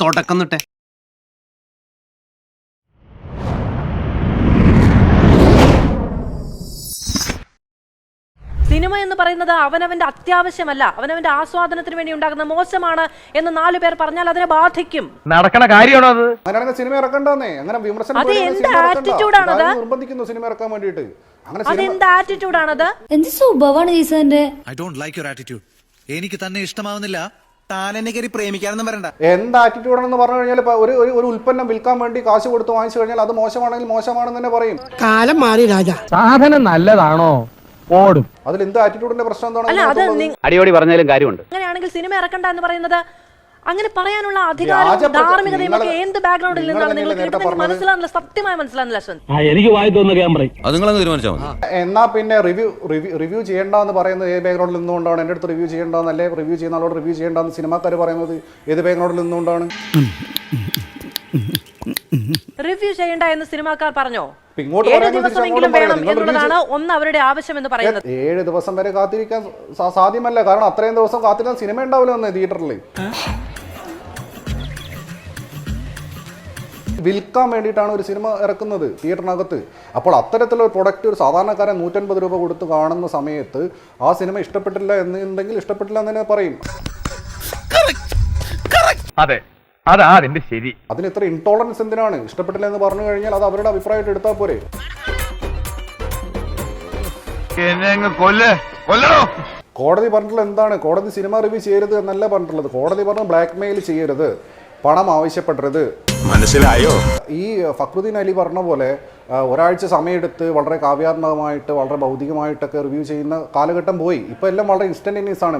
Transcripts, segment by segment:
തുടക്കം തൊട്ടേ സിനിമ എന്ന് പറയുന്നത് അവനവന്റെ അത്യാവശ്യമല്ല, അവനവന്റെ ആസ്വാദനത്തിന് വേണ്ടി ഉണ്ടാകുന്ന മോശമാണ് എന്ന് 4 പേർ പറഞ്ഞാൽ അതിനെ ബാധിക്കും. നടക്കണ കാര്യമാണോ അത്? അങ്ങനെയാണെങ്കിൽ സിനിമ ഇറക്കണ്ടെന്നേ. അങ്ങനെ വിമർശനം നിർബന്ധിക്കുന്നു സിനിമ ഇറക്കാൻ വേണ്ടിയിട്ട്. അതെന്ത് ആറ്റിറ്റ്യൂഡാണത്? എന്ത് സ്വഭാവമാണ് ജീസന്റെ? I don't like your attitude. എനിക്ക് തന്നെ ഇഷ്ടമാവുന്നില്ല. താൻ എന്നെ കയറി പ്രേമിക്കാനൊന്നും വരണ്ട. എന്ത് ആറ്റിറ്റ്യൂഡാണെന്ന് പറഞ്ഞു കഴിഞ്ഞാൽ ഒരു ഉൽപ്പന്നം വിൽക്കാൻ വേണ്ടി കാശ് കൊടുത്ത് വാങ്ങിച്ചു കഴിഞ്ഞാൽ അത് മോശമാണെങ്കിൽ മോശമാണെന്ന് തന്നെ പറയും. കാലം മാറി രാജ. സാധനം നല്ലതാണോ ഓടും. അതിൽ എന്ത് ആറ്റിറ്റ്യൂഡിന്റെ പ്രശ്നം എന്താണ്? അടിയോടി പറഞ്ഞാലും കാര്യമുണ്ട്. അങ്ങനെയാണെങ്കിൽ സിനിമ ഇറക്കണ്ട എന്ന് പറയുന്നത്, അങ്ങനെ പറയാനുള്ള അധികാരം ധാർമ്മികതയും എന്ത് ബാക്ക്ഗ്രൗണ്ടിൽ നിന്നാണ് നിങ്ങൾക്ക് മനസ്സിലാകുന്നില്ല, സത്യമായി മനസ്സിലാകുന്നില്ല അശ്വന്ത്. എനിക്ക് വായി തോന്നുന്ന ഞാൻ പറയും. അത് നിങ്ങൾ തീരുമാനിച്ചാൽ മതി. എന്നാ പിന്നെ റിവ്യൂ ചെയ്യേണ്ടെന്ന് പറയുന്നത് ഏത് ബാക്ക്ഗ്രൗണ്ടിൽ നിന്നുകൊണ്ടാണ്? എൻ്റെ അടുത്ത് റിവ്യൂ ചെയ്യേണ്ടെന്നല്ലേ റിവ്യൂ ചെയ്യുന്ന ആളോട് റിവ്യൂ ചെയ്യേണ്ടെന്ന് സിനിമാക്കാർ പറയുന്നത് ഏത് ബാക്ക്ഗ്രൗണ്ടിൽ നിന്നുകൊണ്ടാണ്? റിവ്യൂ ചെയ്യണ്ട എന്ന് സിനിമാക്കാർ പറഞ്ഞോ? 7 ദിവസമെങ്കിലും വേണം എന്നുള്ളതാണ് അവരുടെ ആവശ്യം എന്ന് പറയുന്നത്. 7 ദിവസം വരെ കാത്തിരിക്കാൻ സാധ്യമല്ല. കാരണം അത്രയും ദിവസം കാത്തിരിക്കാൻ സിനിമ ഉണ്ടാവില്ല എന്ന് തിയേറ്ററിൽ വിൽക്കാൻ വേണ്ടിയിട്ടാണ് ഒരു സിനിമ ഇറക്കുന്നത് തിയേറ്ററിനകത്ത്. അപ്പോൾ അത്തരത്തിലുള്ള ഒരു പ്രൊഡക്റ്റ് ഒരു സാധാരണക്കാരൻ 150 രൂപ കൊടുത്ത് കാണുന്ന സമയത്ത് ആ സിനിമ ഇഷ്ടപ്പെട്ടില്ല എന്നുണ്ടെങ്കിൽ ഇഷ്ടപ്പെട്ടില്ല എന്ന് തന്നെ പറയും. അതെ, അതാ അതിന്റെ ശരി. അതിന് ഇത്ര ഇൻടോളറൻസ് എന്തിനാണ്? ഇഷ്ടപ്പെട്ടില്ല എന്ന് പറഞ്ഞു കഴിഞ്ഞാൽ അത് അവരുടെ അഭിപ്രായമായിട്ട് എടുത്താൽ പോരെ. കോടതി പറഞ്ഞിട്ടുള്ളത് എന്താണ്? കോടതി സിനിമ റിവ്യൂ ചെയ്യരുത് എന്നല്ല പറഞ്ഞിട്ടുള്ളത്. കോടതി പറഞ്ഞു ബ്ലാക്ക് മെയിൽ ചെയ്യരുത്, പണം ആവശ്യപ്പെടരുത്. മനസ്സിലായോ? ഈ ഫക്രുദ്ദീൻ അലി പറഞ്ഞ പോലെ ഒരാഴ്ച സമയമെടുത്ത് വളരെ കാവ്യാത്മകമായിട്ട് വളരെ ഭൗതികമായിട്ടൊക്കെ റിവ്യൂ ചെയ്യുന്ന കാലഘട്ടം പോയി. ഇപ്പൊ എല്ലാം വളരെ ഇൻസ്റ്റന്റേനിയസ് ആണ്.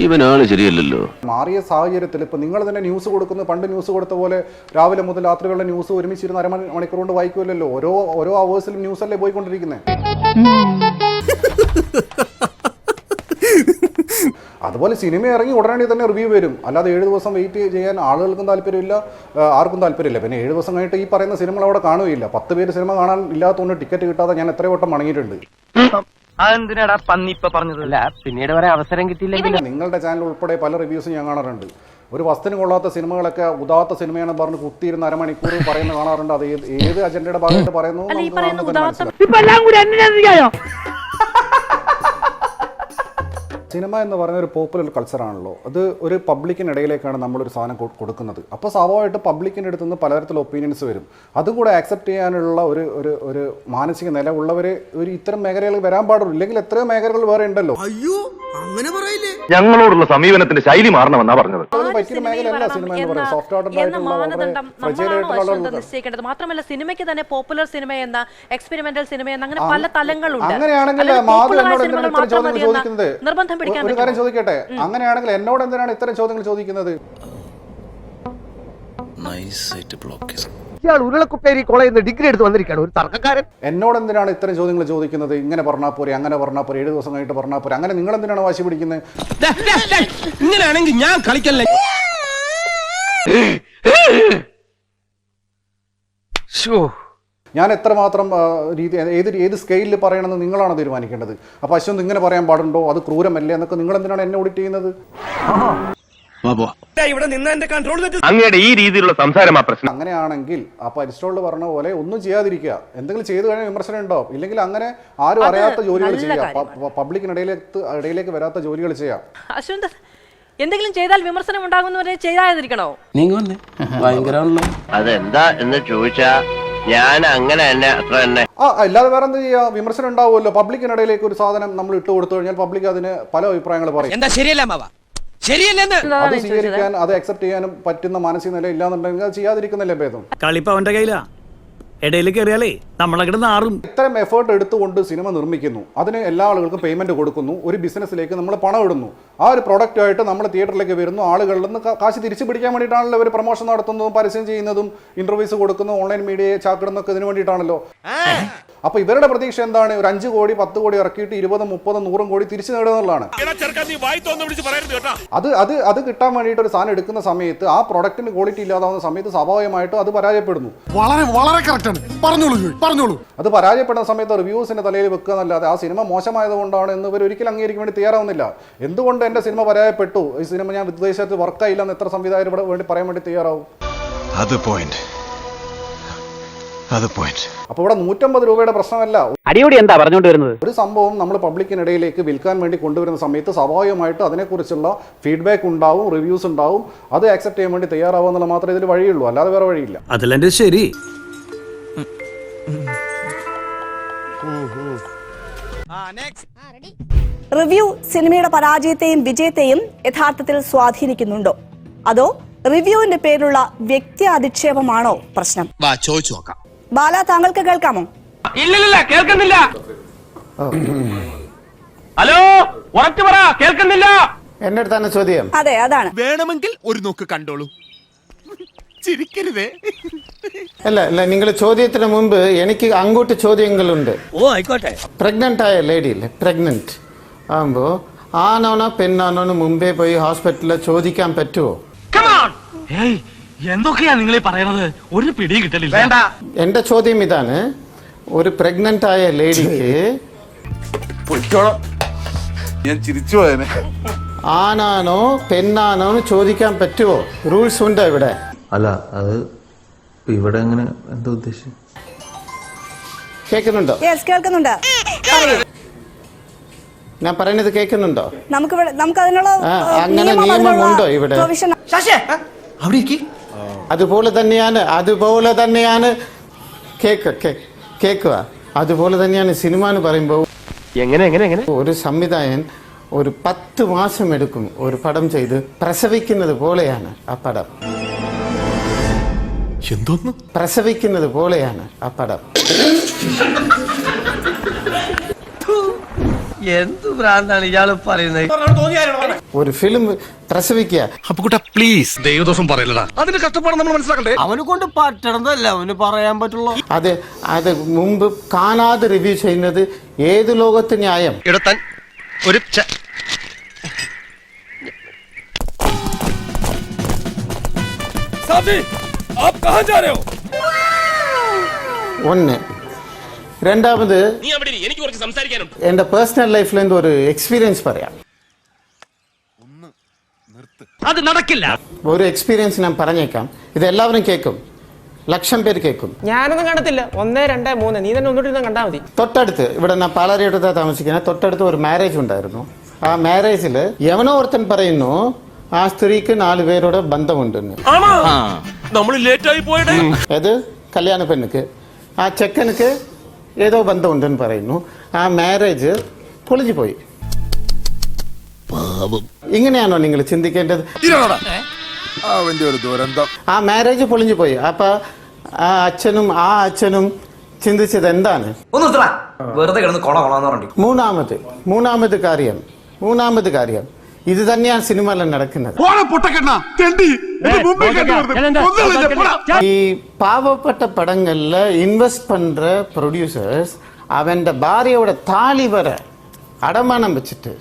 ഇവനാണ് ശരിയല്ലല്ലോ. മാറിയ സാഹചര്യത്തിൽ ഇപ്പൊ നിങ്ങൾ തന്നെ ന്യൂസ് കൊടുക്കുന്നത്, പണ്ട് ന്യൂസ് കൊടുത്ത പോലെ രാവിലെ മുതൽ രാത്രി വരെ ന്യൂസ് ഒരുമിച്ചിരുന്ന് അരമണിക്കൂർ കൊണ്ട് വായിക്കുമല്ലോ. ഓരോ അവേഴ്സിലും ന്യൂസ് അല്ലേ പോയിക്കൊണ്ടിരിക്കുന്നത്. അതുപോലെ സിനിമ ഇറങ്ങി ഉടനടി തന്നെ റിവ്യൂ വരും. അല്ലാതെ 7 ദിവസം വെയിറ്റ് ചെയ്യാൻ ആളുകൾക്കും താല്പര്യമില്ല, ആർക്കും താല്പര്യമില്ല. പിന്നെ 7 ദിവസം കഴിഞ്ഞിട്ട് ഈ പറയുന്ന സിനിമകൾ അവിടെ കാണുകയില്ല. 10 പേര് സിനിമ കാണാൻ ഇല്ലാത്തതുകൊണ്ട് ടിക്കറ്റ് കിട്ടാതെ ഞാൻ എത്ര വട്ടം മടങ്ങിയിട്ടുണ്ട്. അതെന്തിനാടാ പന്നി ഇപ്പൊ പറഞ്ഞതല്ല, പിന്നീട് വരെ അവസരം കിട്ടിയില്ലെങ്കിൽ. നിങ്ങളുടെ ചാനൽ ഉൾപ്പെടെ പല റിവ്യൂസും ഞാൻ കാണാറുണ്ട്. ഒരു വസ്തുവിന് കൊള്ളാത്ത സിനിമകളൊക്കെ ഉദാത്ത സിനിമയാണെന്ന് പറഞ്ഞ് കുത്തിയിരുന്ന് അരമണിക്കൂർ പറയുന്നത് കാണാറുണ്ട്. അത് ഏത് അജണ്ടയുടെ ഭാഗമായിട്ട് പറയുന്നു? സിനിമ എന്ന് പറയുന്ന ഒരു പോപ്പുലർ കൾച്ചറാണല്ലോ. അത് ഒരു പബ്ലിക്കിനിടയിലേക്കാണ് നമ്മളൊരു സാധനം കൊടുക്കുന്നത്. അപ്പോൾ സ്വാഭാവികമായിട്ട് പബ്ലിക്കിൻ്റെ അടുത്ത് നിന്ന് പലതരത്തിലുള്ള ഒപ്പീനിയൻസ് വരും. അതും കൂടെ ആക്സെപ്റ്റ് ചെയ്യാനുള്ള ഒരു മാനസിക നില ഉള്ളവരെ ഒരു ഇത്തരം മേഖലകളിൽ വരാൻ പാടുള്ളൂ. ഇല്ലെങ്കിൽ എത്രയോ മേഖലകൾ വേറെ ഉണ്ടല്ലോ. ഞങ്ങളോടുള്ള സമീപനത്തിന്റെ ശൈലി മാറണമെന്നാ പറഞ്ഞത്. പറ്റിയ മേഖലയല്ല സിനിമ എന്ന് പറയുന്നത്. സോഫ്റ്റ് ആയിട്ടുള്ള നിശ്ചയിക്കേണ്ടത് മാത്രമല്ല, സിനിമയ്ക്ക് തന്നെ പോപ്പുലർ സിനിമ എന്ന, എക്സ്പെരിമെന്റൽ സിനിമ എന്ന, അങ്ങനെ പല തലങ്ങളുണ്ട്. അങ്ങനെയാണെങ്കിൽ ചോദിക്കുന്നത് ഒരു കാര്യം ചോദിക്കട്ടെ, അങ്ങനെയാണെങ്കിൽ എന്നോട് എന്തിനാണ് ഇത്തരം ചോദ്യങ്ങൾ ചോദിക്കുന്നത്? ഉരുളക്കുപ്പേരി കോളേജിൽ നിന്ന് ഡിഗ്രി എടുത്ത് വന്നിരിക്കുകയാണ് ഒരു തർക്കക്കാരൻ. എന്നോട് എന്തിനാണ് ഇത്തരം ചോദ്യങ്ങൾ ചോദിക്കുന്നത്? ഇങ്ങനെ പറഞ്ഞാൽ പോരെ, അങ്ങനെ പറഞ്ഞാൽ പോരെ, 7 ദിവസം കഴിഞ്ഞിട്ട് പറഞ്ഞാൽ പോരെ, അങ്ങനെ നിങ്ങൾ എന്തിനാണ് വാശി പിടിക്കുന്നത്? ഇങ്ങനെയാണെങ്കിൽ ഞാൻ കളിക്കല്ലേ. ഞാൻ എത്രമാത്രം ഏത് സ്കെയിലിൽ പറയണമെന്ന് നിങ്ങളാണ് തീരുമാനിക്കേണ്ടത്. അപ്പോൾ അശ്വന്ത് ഇങ്ങനെ പറയാൻ പാടുണ്ടോ, അത് ക്രൂരമല്ലേ എന്നൊക്കെ നിങ്ങൾ എന്തിനാണ് എന്നെ ഓഡിറ്റ് ചെയ്യുന്നത്? അങ്ങയുടെ ഈ രീതിയിലുള്ള സംസാരമാ പ്രശ്നം. അങ്ങനെയാണെങ്കിൽ അപ്പോൾ അരിസ്റ്റോട്ടിൽ പറഞ്ഞ പോലെ ഒന്നും ചെയ്യാതിരിക്കുക. എന്തെങ്കിലും ചെയ്തു കഴിഞ്ഞാൽ വിമർശനം ഉണ്ടാവും. ഇല്ലെങ്കിൽ അങ്ങനെ ആരും അറിയാത്ത ജോലികൾ ചെയ്യാം, പബ്ലിക്കിനിടയിലേക്ക് വരാത്ത ജോലികൾ ചെയ്യാം. അശ്വന്ത്, എന്തെങ്കിലും ചെയ്താൽ വിമർശനം ഉണ്ടാകുന്നവരെ ചെയ്യാതിരിക്കണോ? അതെന്താ എന്ന് ചോദിച്ചാ ഞാൻ അങ്ങനെ തന്നെ അത്ര തന്നെ. അല്ലാതെ വേറെ എന്ത് ചെയ്യാ? വിമർശനം ഉണ്ടാവുമല്ലോ. പബ്ലിക്കിനിടയിലേക്ക് ഒരു സാധനം നമ്മൾ ഇട്ട് കൊടുത്തു കഴിഞ്ഞാൽ പബ്ലിക് അതിന് പല അഭിപ്രായങ്ങൾ പറയും. എന്താ ശരിയല്ല അത് സ്വീകരിക്കാൻ, അത് അക്സെപ്റ്റ് ചെയ്യാനും പറ്റുന്ന മാനസിക നില ഇല്ലാന്നുണ്ടെങ്കിൽ അത് ചെയ്യാതിരിക്കുന്നല്ലേ ഭേദം. കളിപ്പ അവന്റെ കയ്യിലാ, ഇടയിൽ കയറിയാലേ നമ്മളെ നാറും. ഇത്തരം എഫേർട്ട് എടുത്തുകൊണ്ട് സിനിമ നിർമ്മിക്കുന്നു, അതിന് എല്ലാ ആളുകൾക്കും പേയ്മെന്റ് കൊടുക്കുന്നു, ഒരു ബിസിനസ്സിലേക്ക് നമ്മൾ പണം ഇടുന്നു, ആ ഒരു പ്രൊഡക്റ്റായിട്ട് നമ്മൾ തിയേറ്ററിലേക്ക് വരുന്നു, ആളുകളിൽ നിന്ന് കാശ് തിരിച്ചു പിടിക്കാൻ വേണ്ടിയിട്ടാണല്ലോ അവർ പ്രൊമോഷൻ നടത്തുന്നതും പരസ്യം ചെയ്യുന്നതും ഇന്റർവ്യൂസ് കൊടുക്കുന്നതും ഓൺലൈൻ മീഡിയയെ ചാക്കിടുന്നതൊക്കെ ഇതിനു വേണ്ടിയിട്ടാണല്ലോ. അപ്പോൾ ഇവരുടെ പ്രതീക്ഷ എന്താണ്? ഒരു 5 കോടി 10 കോടി ഇറക്കിയിട്ട് 20, 30, 100 കോടി തിരിച്ചു നേടുക എന്നുള്ളതാണ്. അത് കിട്ടാൻ വേണ്ടിയിട്ട് ഒരു സാധനം എടുക്കുന്ന സമയത്ത് ആ പ്രൊഡക്റ്റിന് ക്വാളിറ്റി ഇല്ലാതാവുന്ന സമയത്ത് സ്വാഭാവികമായിട്ടും അത് പരാജയപ്പെടുന്നു. വളരെ കറക്റ്റാണ്. പറഞ്ഞോളൂ. അത് പരാജയപ്പെടുന്ന സമയത്ത് റിവ്യൂസിന്റെ തലയിൽ വെക്കുക എന്നല്ലാതെ ആ സിനിമ മോശമായതുകൊണ്ടാണ് എന്ന് ഇവർ ഒരിക്കലും അംഗീകരിക്കാൻ വേണ്ടി തയ്യാറാവുന്നില്ല. എന്തുകൊണ്ട് എൻ്റെ സിനിമ പരാജയപ്പെട്ടു, ഈ സിനിമ ഞാൻ വിദേശത്ത് വർക്കായില്ല എന്ന് എത്ര സംവിധായകർ ഇവിടെ വേണ്ടി പറയാൻ വേണ്ടി തയ്യാറാവും? അപ്പോൾ ഇവിടെ 150 രൂപയുടെ പ്രശ്നമല്ല. അടിയോടി എന്താ പറഞ്ഞുകൊണ്ട് വരുന്നത്? ഒരു സംഭവം നമ്മൾ പബ്ലിക്കിനിടയിലേക്ക് വിൽക്കാൻ വേണ്ടി കൊണ്ടുവരുന്ന സമയത്ത് സ്വാഭാവികമായിട്ട് അതിനെക്കുറിച്ചുള്ള ഫീഡ്ബാക്ക് ഉണ്ടാവും, റിവ്യൂസ് ഉണ്ടാവും. അത് ആക്സെപ്റ്റ് ചെയ്യാൻ വേണ്ടി തയ്യാറാവുക എന്നുള്ള മാത്രമേ ഇതിൽ വഴിയുള്ളൂ, അല്ലാതെ വേറെ വഴിയില്ല. അതിലെന്റെ ശരി. റിവ്യൂ സിനിമയുടെ പരാജയത്തെയും വിജയത്തെയും യഥാർത്ഥത്തിൽ സ്വാധീനിക്കുന്നുണ്ടോ, അതോ റിവ്യൂവിന്റെ പേരിലുള്ള വ്യക്തി അധിക്ഷേപമാണോ പ്രശ്നം? ചോദിച്ചു നോക്കാം. ബാല, താങ്കൾക്ക് കേൾക്കാമോ? ഇല്ലില്ല, കേൾക്കുന്നില്ല. ഹലോ, ഉറച്ചു പറ, കേൾക്കുന്നില്ല. എന്റെ അടുത്താണ് ചോദ്യം. അതെ, അതാണ്. വേണമെങ്കിൽ ഒരു നോക്ക് കണ്ടോളൂ, ചിരിക്കരുതേ. അല്ല, നിങ്ങൾ ചോദ്യത്തിന് മുമ്പ് എനിക്ക് അങ്ങോട്ട് ചോദ്യങ്ങളുണ്ട്. ഓ ആയിക്കോട്ടെ. പ്രഗ്നന്റ് ആയ ലേഡി ഇല്ലേ, പ്രഗ്നന്റ് ആകുമ്പോ ആണോനോ പെണ്ണാണോന്ന് മുമ്പേ പോയി ഹോസ്പിറ്റലിൽ ചോദിക്കാൻ പറ്റുമോ? എന്തൊക്കെയാ നിങ്ങൾ പറയണത്? ഒരു പിടിയും കിട്ടലില്ല. എന്റെ ചോദ്യം ഇതാണ്, ഒരു പ്രഗ്നന്റ് ആയ ലേഡിക്ക് ഞാൻ ചിരിച്ചു പോയനെ, ആണാണോ പെണ്ണാണോ ചോദിക്കാൻ പറ്റുമോ? റൂൾസ് ഉണ്ടോ ഇവിടെ? അല്ല, അത് ഇവിടെ എങ്ങനെ എന്താ ഉദ്ദേശിച്ചു? കേൾക്കുന്നുണ്ടോ? കേൾക്കുന്നുണ്ട്. പറയൂ. ഞാൻ പറയുന്നത് കേൾക്കുന്നുണ്ടോ? നമുക്ക് അതിനുള്ള അങ്ങനെ നിയമമുണ്ടോ ഇവിടെ? അതുപോലെ തന്നെയാണ് കേൾക്കുക. അതുപോലെ തന്നെയാണ് സിനിമ എന്ന് പറയുമ്പോൾ എങ്ങനെ ഒരു സംവിധായകൻ ഒരു 10 മാസം എടുക്കും ഒരു പടം ചെയ്ത് പ്രസവിക്കുന്നത് പോലെയാണ് ആ പടം. എന്തോന്ന് പ്രസവിക്കുന്നത് പോലെയാണ് ആ പടം. എന്ത് ഭ്രാന്താണ് ഇയാള് പറയുന്നത്? ഒരു ഫിലിം പ്രസവിക്കുക. അപ്പൊ പ്ലീസ് ദൈവദോഷം പറയലടാ, അതിന് കഷ്ടപ്പാട് നമ്മൾ മനസ്സിലാക്കണ്ടേ? അവനെ കൊണ്ട് പറ്റണതല്ല, അവന് പറയാൻ പറ്റുള്ളൂ. അത് മുമ്പ് കാണാതെ റിവ്യൂ ചെയ്യുന്നത് ഏത് ലോകത്ത് ന്യായം? ഇടത്താൻ ഒരു ഒന്ന്. രണ്ടാമത്, എന്റെ പേഴ്സണൽ ലൈഫിൽ ഒരു എക്സ്പീരിയൻസ് പറയാം. അത് നടക്കില്ല. ഒരു എക്സ്പീരിയൻസ് ഞാൻ പറഞ്ഞേക്കാം, ഇത് എല്ലാവരും കേൾക്കും, ലക്ഷം പേര് കേൾക്കും. ഞാനൊന്നും കണ്ടത്തില്ല. 1, 2, 3 നീ തന്നെ ഒന്നുകൂടി കണ്ടാൽ മതി. തൊട്ടടുത്ത്, ഇവിടെ ഞാൻ പാലാരിയടുത്താണ് താമസിക്കുന്നത്, തൊട്ടടുത്ത് ഒരു മാരേജ് ഉണ്ടായിരുന്നു. ആ മാരേജിൽ യവനോ ഒരുത്തൻ പറയുന്നു ആ സ്ത്രീക്ക് 4 പേരോട് ബന്ധമുണ്ടെന്ന്. ഏത് കല്യാണ പെണ്ണുക്ക്, ആ ചെക്കനുക്ക് ഏതോ ബന്ധമുണ്ടെന്ന് പറയുന്നു. ആ മാരേജ് പൊളിഞ്ഞു പോയി. ഇങ്ങനെയാണോ നിങ്ങൾ ചിന്തിക്കേണ്ടത്? ആ മാരേജ് പൊളിഞ്ഞു പോയി. അപ്പൊ ആ അച്ഛനും ചിന്തിച്ചത് എന്താണ്? മൂന്നാമത് കാര്യം ഇത് തന്നെയാണ് സിനിമയിൽ നടക്കുന്നത്. ഈ പാവപ്പെട്ട പടങ്ങളില് ഇൻവെസ്റ്റ് പண்ற പ്രൊഡ്യൂസേഴ്സ് അവന്റെ ഭാര്യയോட താലി വരെ അടമാനം വെച്ചിട്ട്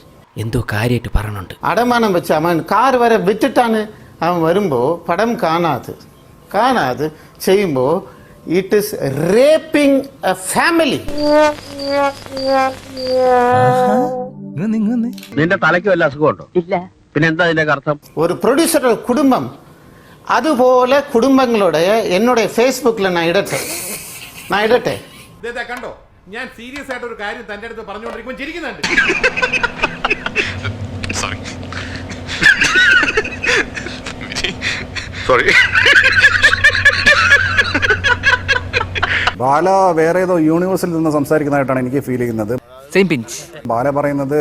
എന്തോ കാര്യമായിട്ട് പറഞ്ഞുണ്ട്. അടമാനം വെച്ച് അവൻ കാർ വരെ വിറ്റിട്ടാണ് അവൻ വരുമ്പോ പടം കാണാതെ ചെയ്യുമ്പോ it is raping A family. നിന്റെ തലയ്ക്ക് വല്ല അസുഖമുണ്ടോ? ഇല്ല. പിന്നെ എന്താ അതിന്റെ അർത്ഥം? ഒരു പ്രൊഡ്യൂസറുടെ കുടുംബം അതുപോലെ കുടുംബങ്ങളുടെ എന്നോട് ഫേസ്ബുക്കിൽ ഞാൻ ഇടട്ടെ. കണ്ടോ, ഞാൻ സീരിയസ് ആയിട്ട് ഒരു കാര്യം തന്റെ അടുത്ത് പറഞ്ഞുകൊണ്ടിരിക്കുമ്പോൾ ചിരിക്കുന്നുണ്ട്. സോറി. ബാല വേറെ ഏതോ യൂണിവേഴ്സിൽ നിന്ന് സംസാരിക്കുന്നതായിട്ടാണ് എനിക്ക് ഫീൽ ചെയ്യുന്നത്. ബാല പറയുന്നത്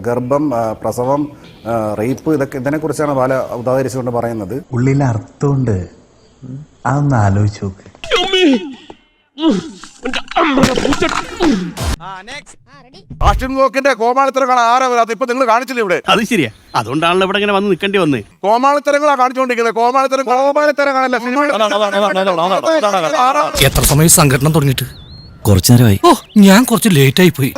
ഗർഭം, പ്രസവം, റേപ്പ്, ഇതിനെക്കുറിച്ചാണ് ബാല ഉദാഹരിച്ചുകൊണ്ട് പറയുന്നത്. ഉള്ളിൽ അർത്ഥമുണ്ട്, അതൊന്ന് ആലോചിച്ച് നോക്ക്. കോമാളിത്തരങ്ങളാണ് ആരാ വരാത്ത? ഇപ്പൊ നിങ്ങൾ കാണിച്ചില്ലേ ഇവിടെ? അത് ശരിയാ, അതുകൊണ്ടാണല്ലോ ഇവിടെ ഇങ്ങനെ വന്ന് നിൽക്കേണ്ടി വന്ന്. കോമാളിത്തരങ്ങളാ കാണിച്ചുകൊണ്ടിരിക്കുന്നത്. കോമാളിത്തരങ്ങളല്ല. എത്ര സമയം സംഘടന തുടങ്ങിയിട്ട്? കുറച്ചു നേരമായി. ഓ ഞാൻ കുറച്ച് ലേറ്റ് ആയി പോയി.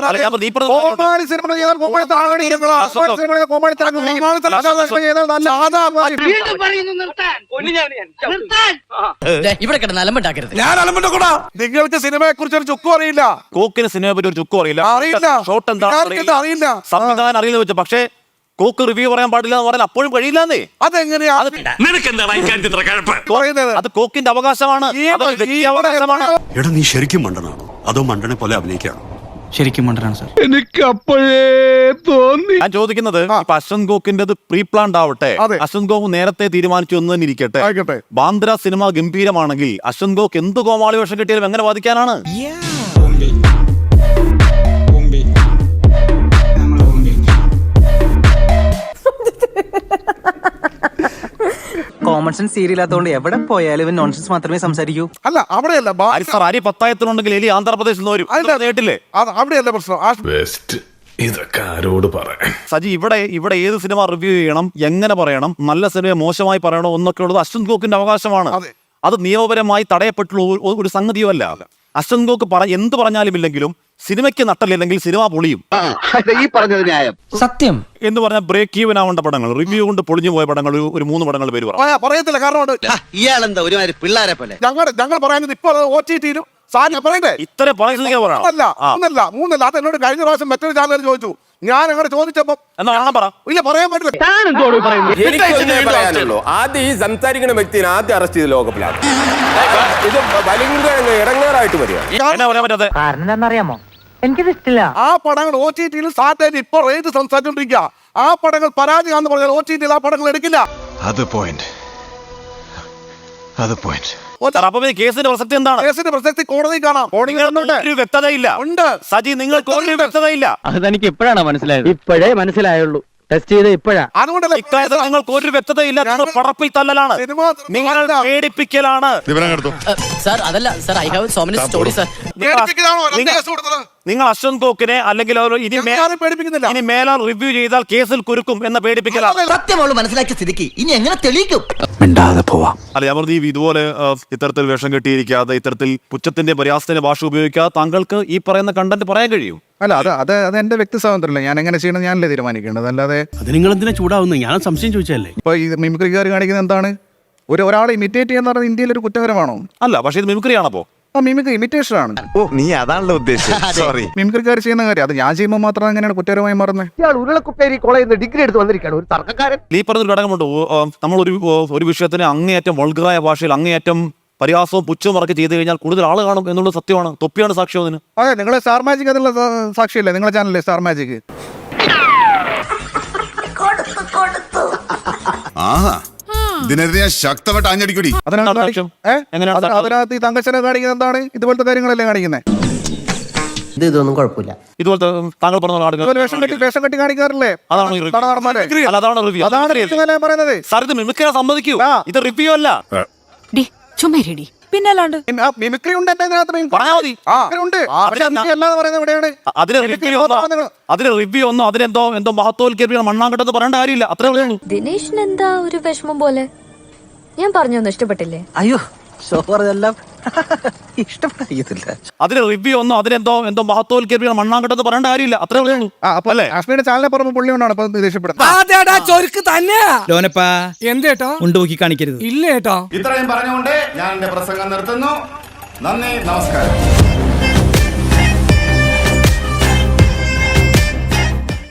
ഇവിടെ കിടന്ന് അലമ്പുണ്ടാക്കരുത്. ഞാൻ അലമ്പുണ്ടാക്കൂടാ. നിങ്ങൾക്ക് സിനിമയെ കുറിച്ച് ഒരു ചുക്കും അറിയില്ല. കോക്കിന് സിനിമയെ പറ്റി ഒരു ചുക്കും അറിയില്ല. ഷോട്ട് എന്താ അറിയില്ല. സംവിധാനം അറിയില്ല വെച്ചു. പക്ഷേ കോക്ക് റിവ്യൂ പറയാൻ പാടില്ല എന്ന് പറഞ്ഞാൽ അപ്പോഴും കഴിയില്ലെന്നേ. അതെങ്ങനെയാ അത് കോക്കിന്റെ അവകാശമാണ്. എടാ നീ ശരിക്കും മണ്ടനാണോ അതോ മണ്ടനെ പോലെ അഭിനയിക്കാണോ? ശരിക്കും മണ്ടനാണ് സാർ. എനിക്ക് അപ്പോഴേ തോന്നി. ഞാൻ ചോദിക്കുന്നത് ഇപ്പൊ അശ്വന്ത് ഗോക്കിന്റെ പ്രീ പ്ലാൻഡ് ആവട്ടെ, അശ്വന്ത് ഗോക്ക് നേരത്തെ തീരുമാനിച്ചു എന്ന് തന്നെ ഇരിക്കട്ടെ. ബാന്ദ്ര സിനിമ ഗംഭീരമാണെങ്കിൽ അശ്വന്ത് ഗോക്ക് എന്ത് കോമാളി വേഷം കിട്ടിയാലും എങ്ങനെ വാദിക്കാനാണ്? കോമൺ സെൻസ് സീരിയലാത്തോണ്ട് എവിടെ പോയാലും ഇവൻ നോൺസെൻസ് മാത്രമേ സംസാരിക്കൂ. അല്ല അവിടെയല്ല അരി പത്തായത്തിലുണ്ടെങ്കിൽ എലി ആന്ധ്രാപ്രദേശിൽ നിന്ന് വരും. കേട്ടില്ലേ? അവിടെയല്ല പ്രശ്നം. ഇതൊക്കെ ആരോട് പറയാൻ? സജി, ഇവിടെ ഏത് സിനിമ റിവ്യൂ ചെയ്യണം, എങ്ങനെ പറയണം, നല്ല സിനിമയെ മോശമായി പറയണോ എന്നൊക്കെ ഉള്ളത് അശ്വന്ത് ഗോക്കിന്റെ അവകാശമാണ്. അത് നിയമപരമായി തടയപ്പെട്ടുള്ള ഒരു സംഗതിയുമല്ല. അശ്വന്ത് ഗോക്ക് എന്ത് പറഞ്ഞാലും ഇല്ലെങ്കിലും സിനിമയ്ക്ക് നട്ടല്ലെങ്കിൽ സിനിമ പൊളിയും. ഈ പറഞ്ഞത് ന്യായം. സത്യം എന്ന് പറഞ്ഞാൽ ബ്രേക്ക് ഈവൻ ആവേണ്ട പടങ്ങൾ, റിവ്യൂ കൊണ്ട് പൊളിഞ്ഞു പോയ പടങ്ങൾ ഒരു 3 പടങ്ങൾ പേര് പറയത്തില്ല. കാരണം ഇയാളെന്താ ഒരുമാതിരി പിള്ളേരെ പോലെ. ഞങ്ങൾ പറയുന്നത് ഇപ്പൊ OTT-ലും പറയണ്ടേ? ഇത്ര മൂന്നല്ല അത് എന്നോട് കഴിഞ്ഞ പ്രാവശ്യം മറ്റൊരു ചാനൽ ചോദിച്ചു. ഞാൻ അങ്ങനെ ചോദിച്ചപ്പോ ഇല്ല പറയാൻ പറ്റില്ല. ആദ്യം ഈ സംസാരിക്കുന്ന വ്യക്തിനെ ആദ്യം അറസ്റ്റ് ചെയ്ത് ലോകപ്പിലാണ്. ഇത് ഭയങ്കര ഇടങ്ങേറായിട്ട് വരിക. കാരണം എന്താണെന്നറിയാമോ? എനിക്കിത് ഇഷ്ടമില്ല. ആ പടങ്ങൾ OTT-ലും സാറ്റലൈറ്റ് ഇപ്പൊ ഏത് സംസാരിച്ചോണ്ടിരിക്കുക. ആ പടങ്ങൾ പരാജയമാണെന്ന് പറഞ്ഞാൽ OTT-ൽ ആ പടങ്ങൾ എടുക്കില്ല. അത് പോയിന്റ്. അപ്പൊ കേസിന്റെ പ്രസക്തി എന്താണ്? കേസിന്റെ പ്രസക്തി കോടതി കാണാം. ഒരു വ്യക്തതയില്ല. ഉണ്ട് സജി, നിങ്ങൾക്ക് ഒരു വ്യക്തതയില്ല. അത് തനിക്ക് എപ്പോഴാണ് മനസ്സിലായത്? ഇപ്പോഴേ മനസ്സിലായുള്ളൂ. ടെസ്റ്റ് ചെയ്ത് ഇപ്പോഴാ. അതുകൊണ്ടല്ല ഇക്കാര്യത്തിൽ നിങ്ങൾക്ക് ഒരു വ്യക്തതയില്ല. പടപ്പിൽ തല്ലലാണ്, നിങ്ങൾ പേടിപ്പിക്കലാണ്. സാർ അതല്ല sir, I have so many stories sir. നിങ്ങൾ അശ്വന്ത് ഗോക്കിനെ അല്ലെങ്കിൽ ഇനി മേലാൽ റിവ്യൂ ചെയ്താൽ കേസിൽ കുരുക്കും എന്ന പേടിപ്പിക്കലാണ്. സത്യമോള് മനസ്സിലാക്കിയ സ്ഥിതിക്ക് ഇനി എങ്ങനെ തെളിയിക്കും? മിണ്ടാതെ പോവാം. അല്ല, അമർദീപ്, ഇതുപോലെ ഇത്തരത്തിൽ വേഷം കെട്ടിയിരിക്കാതെ, ഇത്തരത്തിൽ പുച്ഛത്തിന്റെ പരിഹാസത്തിന്റെ ഭാഷ ഉപയോഗിക്കാതെ താങ്കൾക്ക് ഈ പറയുന്ന കണ്ടന്റ് പറയാൻ കഴിയും. അല്ല അത് എന്റെ വ്യക്തി സ്വാതന്ത്ര്യമല്ല. ഞാൻ എങ്ങനെ ചെയ്യണം ഞാനല്ലേ തീരുമാനിക്കേണ്ടത്. അല്ലാതെ അത് നിങ്ങൾ എന്തിനാ ചൂടാവുന്നത്? ഞാൻ സംശയം ചോദിച്ചല്ലേ. ഇപ്പൊ ഈ മിമിക്രിക്കാർ കാണിക്കുന്നത് എന്താണ്? ഒരാളെ ഇമിറ്റേറ്റ് ചെയ്യാന്ന് പറഞ്ഞാൽ ഇന്ത്യയിൽ ഒരു കുറ്റകരമാണോ? അല്ല, പക്ഷേ ഇത് മിമിക്രി ആണപ്പോ. മിമിക്രി ഇമിറ്റേഷൻ ആണ്. നീ അതാണല്ലോ ഉദ്ദേശിച്ചത്. സോറി. മിമിക്രിക്കാർ ചെയ്യുന്ന കാര്യം അത് ഞാൻ ചെയ്യുമ്പോൾ മാത്രം എങ്ങനെയാണ് കുറ്റകരമായി മാറുന്നത്? ഉരുളക്കുപ്പേരി കോളേജിൽ നിന്ന് ഡിഗ്രി എടുത്ത് വന്നിരിക്കുകയാണ് ഒരു തർക്കക്കാരൻ. ഈ പറഞ്ഞൊരു ഘടകമുണ്ട്. നമ്മൾ ഒരു വിഷയത്തിന് അങ്ങേയറ്റം വൾഗറായ ഭാഷയിൽ അങ്ങേയറ്റം പരിഹാസവും പുച്ഛവും ഇറക്കി ചെയ്തു കഴിഞ്ഞാൽ കൂടുതൽ ആൾ കാണും എന്നുള്ളത് സത്യമാണ്. തൊപ്പിയാണ് സാക്ഷ്യം അതിന്. അതെ, നിങ്ങളെ സ്റ്റാർ മാജിക് അതിനുള്ള സാക്ഷിയല്ലേ? നിങ്ങളെ ചാനലല്ലേ സ്റ്റാർ മാജിക്? ഇതിനെതിരെ ഞാൻ ശക്തമായിട്ട് ആഞ്ഞടിക്കൂടി. അതിനകത്ത് ഈ തങ്കച്ചനെ കാണിക്കുന്നത് എന്താണ്? ഇതുപോലത്തെ കാര്യങ്ങളല്ലേ കാണിക്കുന്നത്? ഇതൊന്നും കുഴപ്പമില്ല. ഇതുപോലത്തെ താങ്കൾ പറഞ്ഞ വേഷം കെട്ടി കാണിക്കാറില്ലേ? അതാണ് റിവ്യൂ. പറയുന്നത് സാർ, ഇത് മിമിക്രി സമ്മതിക്കൂ. ഇത് റിവ്യൂ അല്ല. പിന്നല്ലാണ്ട് മിമിക്രി ഉണ്ട്. പറഞ്ഞാൽ മതി. അതിന് റിവ്യൂ ഒന്നും അതിനെന്തോ മഹത്വവൽക്കരിക്കുന്ന മണ്ണാങ്കട്ടെന്ന് പറയേണ്ട കാര്യമില്ല. അത്രേ ഉള്ളൂ. ദിനേശിന് എന്താ ഒരു വിഷമം പോലെ? ഞാൻ പറഞ്ഞൊന്നും ഇഷ്ടപ്പെട്ടില്ലേ? അയ്യോ, എല്ലാം ഇഷ്ടപ്പെട്ടില്ല. അതിന് റിവ്യൂ ഒന്നും അതിനെന്തോ മഹത്വവൽക്കരിക്കുന്ന മണ്ണാങ്കട്ടെന്ന് പറയേണ്ട കാര്യമില്ല. അത്രേ ഉള്ളൂ. അല്ലേ? കാശ്മീരിന്റെ ചാനലിനെ പുറമെ പുള്ളി കൊണ്ടാണ് ഇപ്പൊ ദേഷ്യപ്പെടുന്നത്. ചൊരുക്ക് തന്നെയാ ലോനപ്പാ. എന്തേട്ടോ ഉണ്ടോക്കി കാണിക്കരുത്. ഇല്ലേട്ടോ. ഇത്രയും പറഞ്ഞുകൊണ്ട് ഞാൻ എന്റെ പ്രസംഗം നിർത്തുന്നു. നന്ദി, നമസ്കാരം.